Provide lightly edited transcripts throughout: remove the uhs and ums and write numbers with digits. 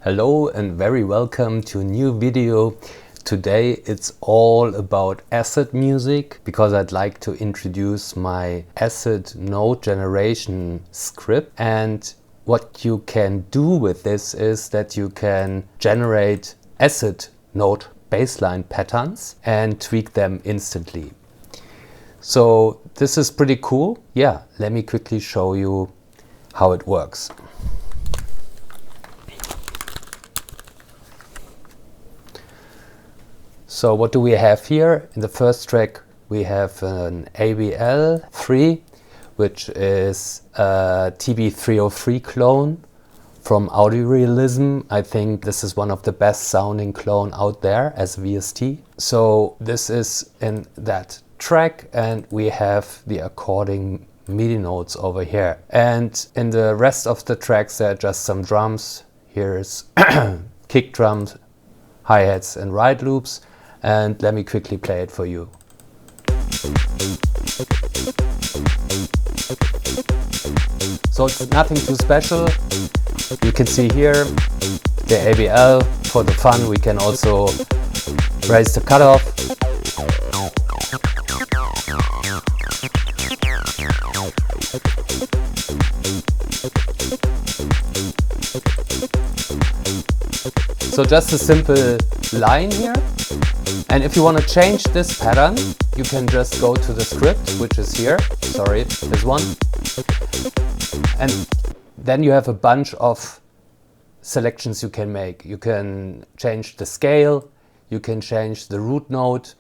Hello and very welcome to a new video. Today it's all about acid music because I'd like to introduce my acid note generation script, and what you can do with this is that you can generate acid note bassline patterns and tweak them instantly. So this is pretty cool. Yeah, let me quickly show you how it works. So what do we have here? In the first track we have an ABL3, which is a TB303 clone from Audio Realism. I think this is one of the best sounding clone out there as VST. So this is in that track, and we have the according MIDI notes over here. And in the rest of the tracks there are just some drums. Here's kick drums, hi-hats and ride loops. And let me quickly play it for you. So it's nothing too special. You can see here the ABL. For the fun, we can also raise the cutoff. So just a simple line here. And if you want to change this pattern, you can just go to the script, which is here. Sorry, this one. And then you have a bunch of selections you can make. You can change the scale, you can change the root note,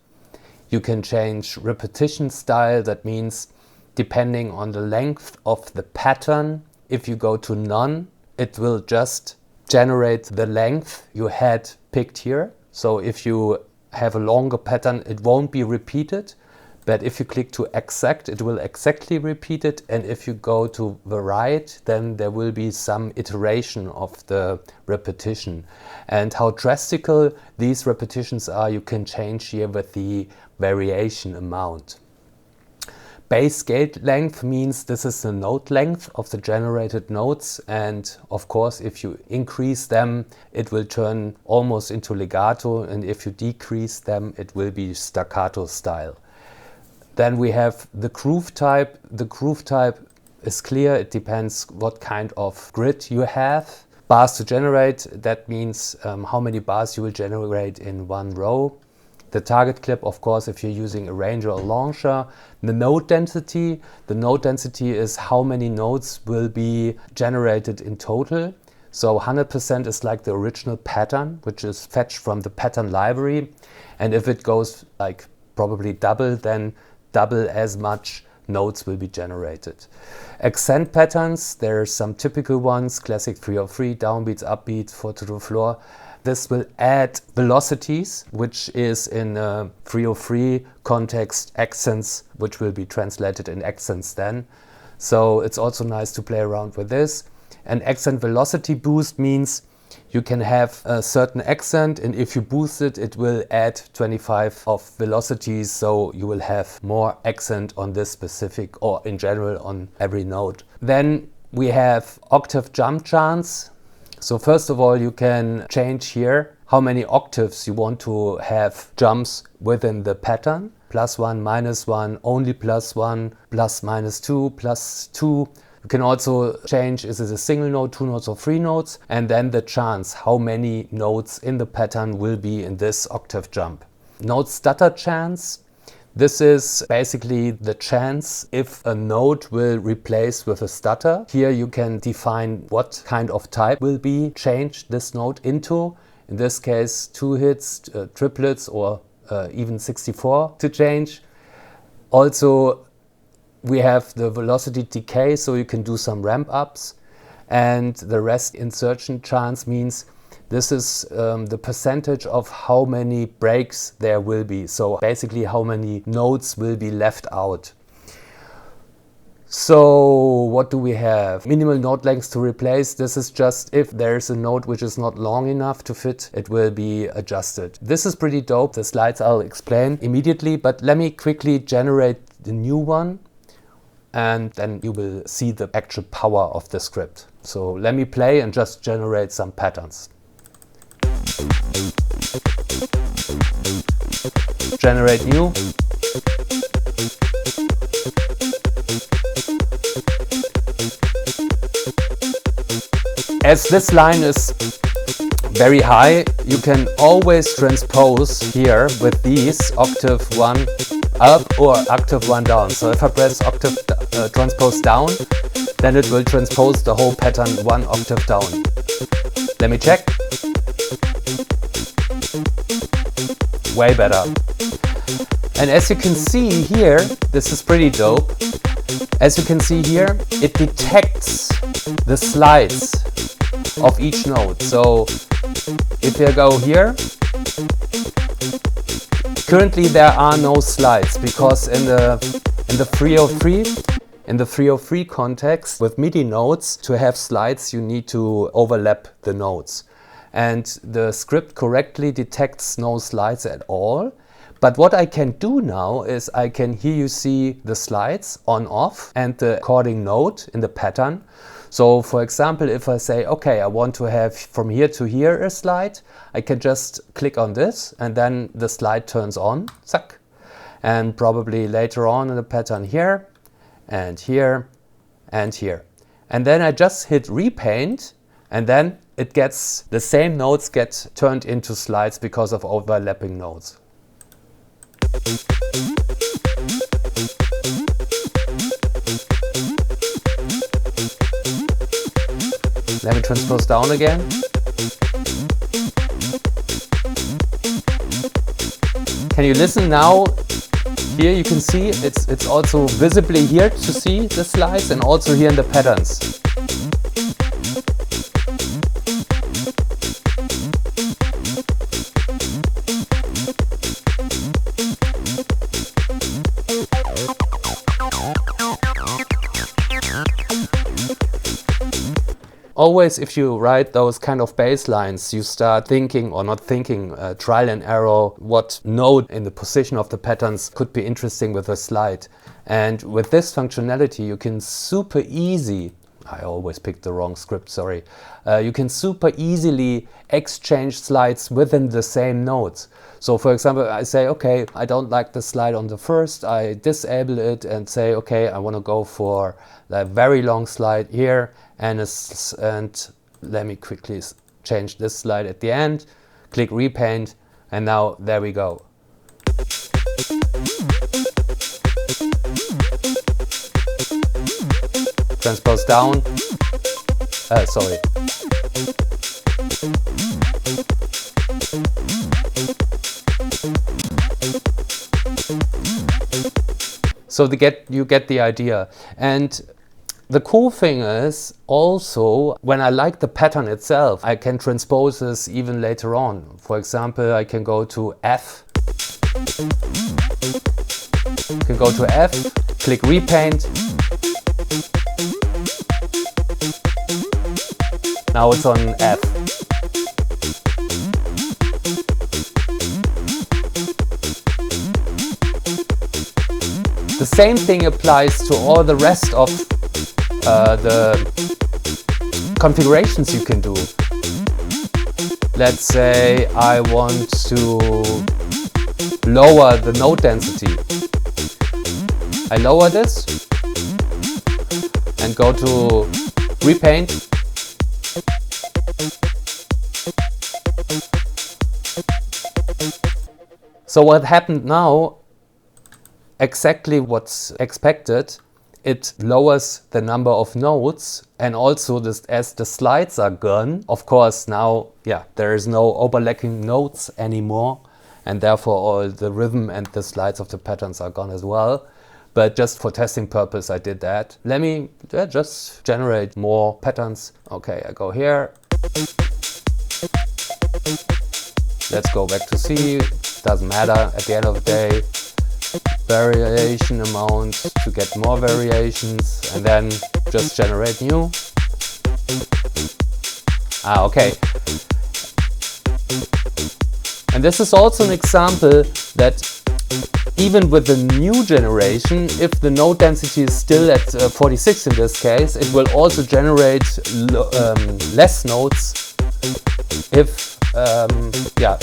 you can change repetition style. That means depending on the length of the pattern, if you go to none, it will just generate the length you had picked here. So if you have a longer pattern, it won't be repeated, but if you click to exact, it will exactly repeat it. And if you go to varied, then there will be some iteration of the repetition. And how drastical these repetitions are, you can change here with the variation amount. Base gate length means this is the note length of the generated notes, and of course if you increase them it will turn almost into legato, and if you decrease them it will be staccato style. Then we have the groove type. The groove type is clear, it depends what kind of grid you have. Bars to generate, that means how many bars you will generate in one row. The target clip, of course, if you're using a arranger or launcher. The note density is how many notes will be generated in total. So 100% is like the original pattern, which is fetched from the pattern library. And if it goes like probably double, then double as much notes will be generated. Accent patterns, there are some typical ones, classic 303, downbeats, upbeats, 4 to the floor. This will add velocities, which is in a 303 context accents, which will be translated in accents then. So it's also nice to play around with this. An accent velocity boost means you can have a certain accent, and if you boost it, it will add 25 of velocities, so you will have more accent on this specific, or in general on every note. Then we have octave jump chance. So first of all, you can change here how many octaves you want to have jumps within the pattern. +1, -1, only +1, +-2, +2. You can also change, is it a single note, 2 notes or 3 notes? And then the chance, how many notes in the pattern will be in this octave jump. Note stutter chance. This is basically the chance if a note will replace with a stutter. Here you can define what kind of type will be changed this note into. In this case, 2 hits, triplets, or even 64 to change. Also, we have the velocity decay, so you can do some ramp ups. And the rest insertion chance means this is the percentage of how many breaks there will be. So basically how many notes will be left out. So what do we have? Minimal note lengths to replace. This is just if there's a note which is not long enough to fit, it will be adjusted. This is pretty dope. The slides I'll explain immediately, but let me quickly generate the new one and then you will see the actual power of the script. So let me play and just generate some patterns. Generate new. As this line is very high, you can always transpose here with these octave 1 up or octave 1 down. So if I press octave transpose down, then it will transpose the whole pattern 1 octave down. Let me check. Way better. And as you can see here, this is pretty dope. As you can see here, it detects the slides of each note. So if I go here, currently there are no slides because in the 303 context with MIDI notes, to have slides you need to overlap the notes. And the script correctly detects no slides at all. But what I can do now is here you see the slides on off and the according note in the pattern. So for example, if I say, okay, I want to have from here to here a slide, I can just click on this and then the slide turns on, zack. And probably later on in the pattern here and here and here. And then I just hit repaint and then it gets, the same notes get turned into slides because of overlapping notes. Let me transpose down again. Can you listen now? Here you can see it's also visibly here to see the slides and also here in the patterns. Always, if you write those kind of bass lines, you start thinking, or not thinking, trial and error, what note in the position of the patterns could be interesting with a slide. And with this functionality, you can super easy, I always picked the wrong script, sorry. You can super easily exchange slides within the same notes. So for example, I say, okay, I don't like the slide on the first, I disable it and say, okay, I want to go for a very long slide here. And let me quickly change this slide at the end, click repaint, and now there we go. Transpose down, sorry. So you get the idea. And the cool thing is also when I like the pattern itself, I can transpose this even later on. For example, I can go to F. Click repaint. Now it's on F. The same thing applies to all the rest of the configurations you can do. Let's say I want to lower the note density. I lower this and go to repaint. So what happened now, exactly what's expected. It lowers the number of notes, and also this, as the slides are gone, of course now, yeah, there is no overlapping notes anymore, and therefore all the rhythm and the slides of the patterns are gone as well. But just for testing purpose, I did that. Let me just generate more patterns. Okay, I go here. Let's go back to C. Doesn't matter at the end of the day. variation amount to get more variations, and then just generate new. Okay. And this is also an example that even with the new generation, if the node density is still at 46 in this case, it will also generate less nodes if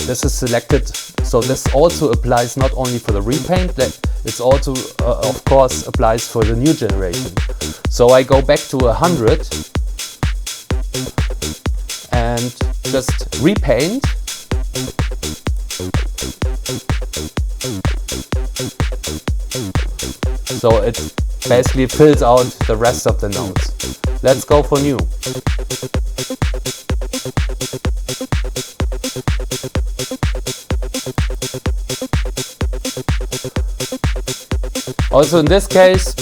this is selected. So this also applies not only for the repaint, it's also of course applies for the new generation. So I go back to 100 and just repaint. So it basically fills out the rest of the nodes. Let's go for new. Also in this case,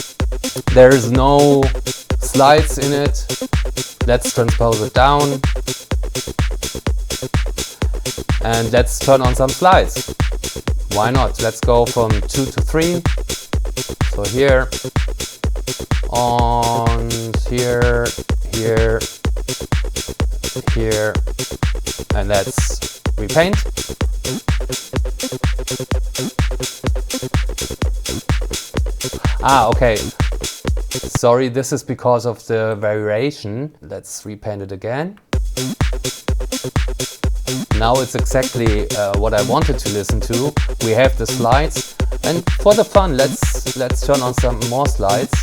there is no slides in it. Let's transpose it down. And let's turn on some slides. Why not? Let's go from 2 to 3. So here, on, here, here, here, and let's repaint. Okay. Sorry, this is because of the variation. Let's repaint it again. Now it's exactly what I wanted to listen to. We have the slides, and for the fun, let's turn on some more slides.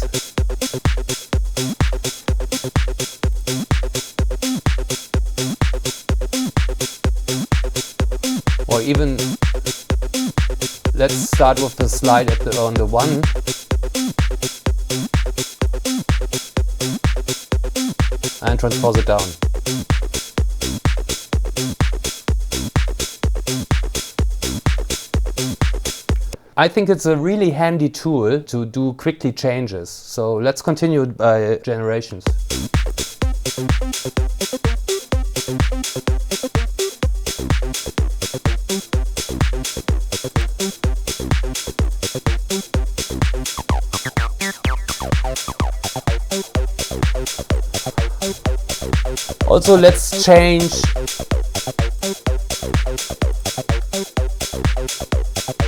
Or even let's start with the slide on the 1. And transpose it down. I think it's a really handy tool to do quickly changes. So let's continue by generations. Also, let's change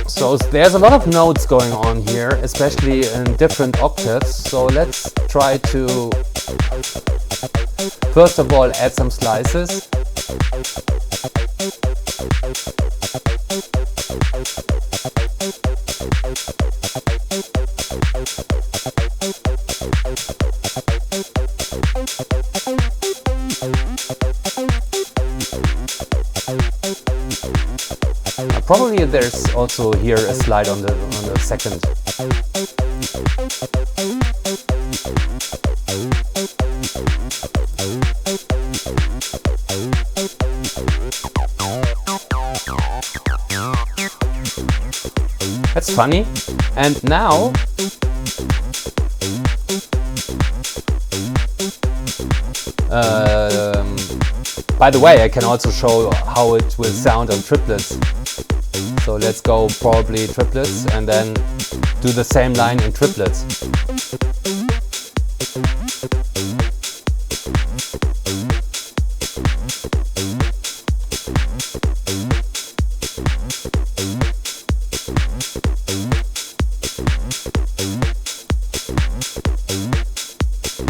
so there's a lot of notes going on here, especially in different octaves. So let's try to first of all add some slices. Probably there's also here a slide on the second. That's funny. And now by the way, I can also show how it will sound on triplets. So let's go probably triplets and then do the same line in triplets.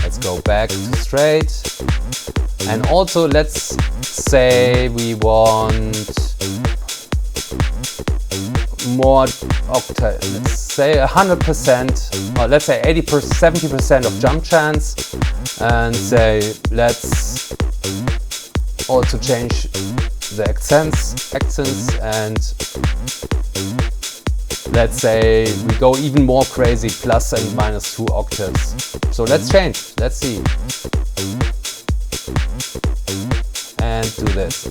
Let's go back to straight. And also let's say we want more octave, let's say 100%, or let's say 70% of jump chance, and say let's also change the accents, and let's say we go even more crazy, plus and minus 2 octaves. So let's change, let's see, and do this.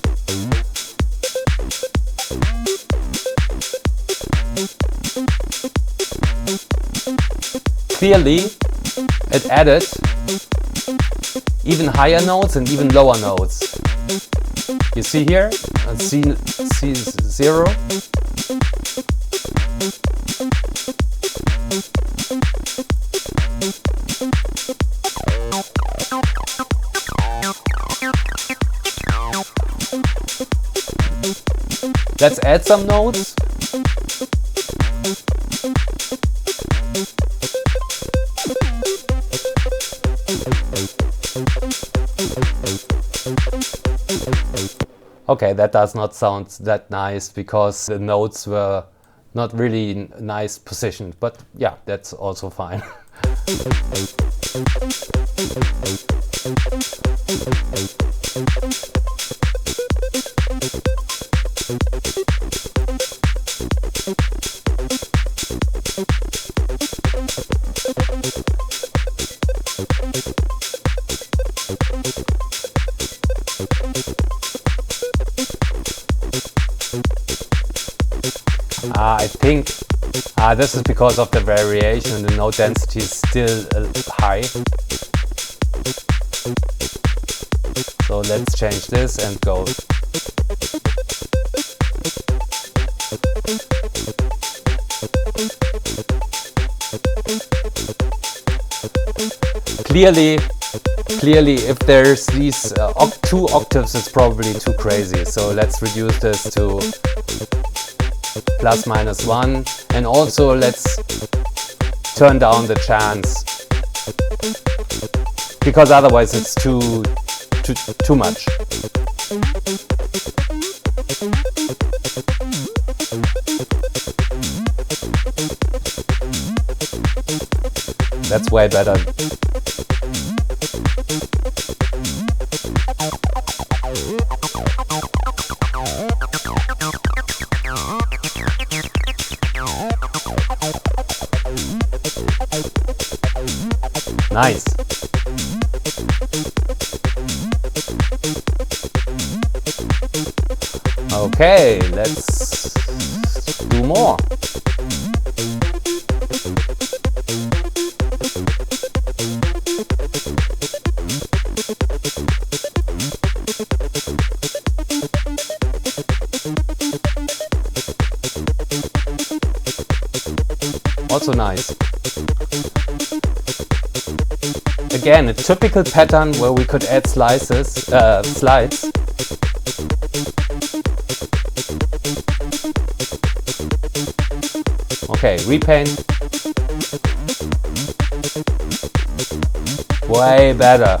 Clearly, it added even higher notes and even lower notes. You see here, C0. Let's add some notes. Okay, that does not sound that nice because the notes were not really nice positioned, but yeah, that's also fine. I think this is because of the variation. The note density is still high. So let's change this and go. Clearly, if there's these 2 octaves, it's probably too crazy. So let's reduce this to ±1, and also let's turn down the chance, because otherwise it's too much. That's way better. Nice. Okay, let's do more. Also nice. Again, a typical pattern where we could add slides. Okay, repaint. Way better.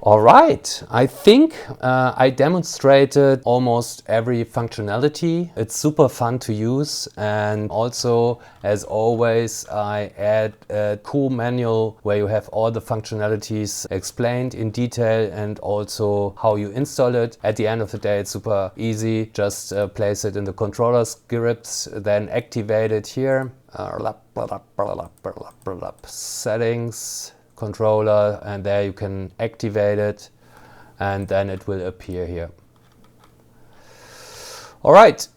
Alright, I think I demonstrated almost every functionality. It's super fun to use, and also, as always, I add a cool manual where you have all the functionalities explained in detail and also how you install it. At the end of the day, it's super easy. Just place it in the controller scripts, then activate it here. Settings. Controller, and there you can activate it, and then it will appear here. All right,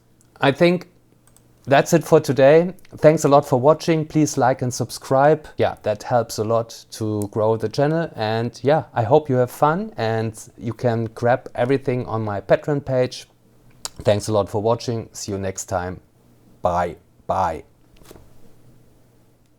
I think that's it for today. Thanks a lot for watching. Please like and subscribe. Yeah, that helps a lot to grow the channel. And yeah, I hope you have fun, and you can grab everything on my Patreon page. Thanks a lot for watching. See you next time. Bye.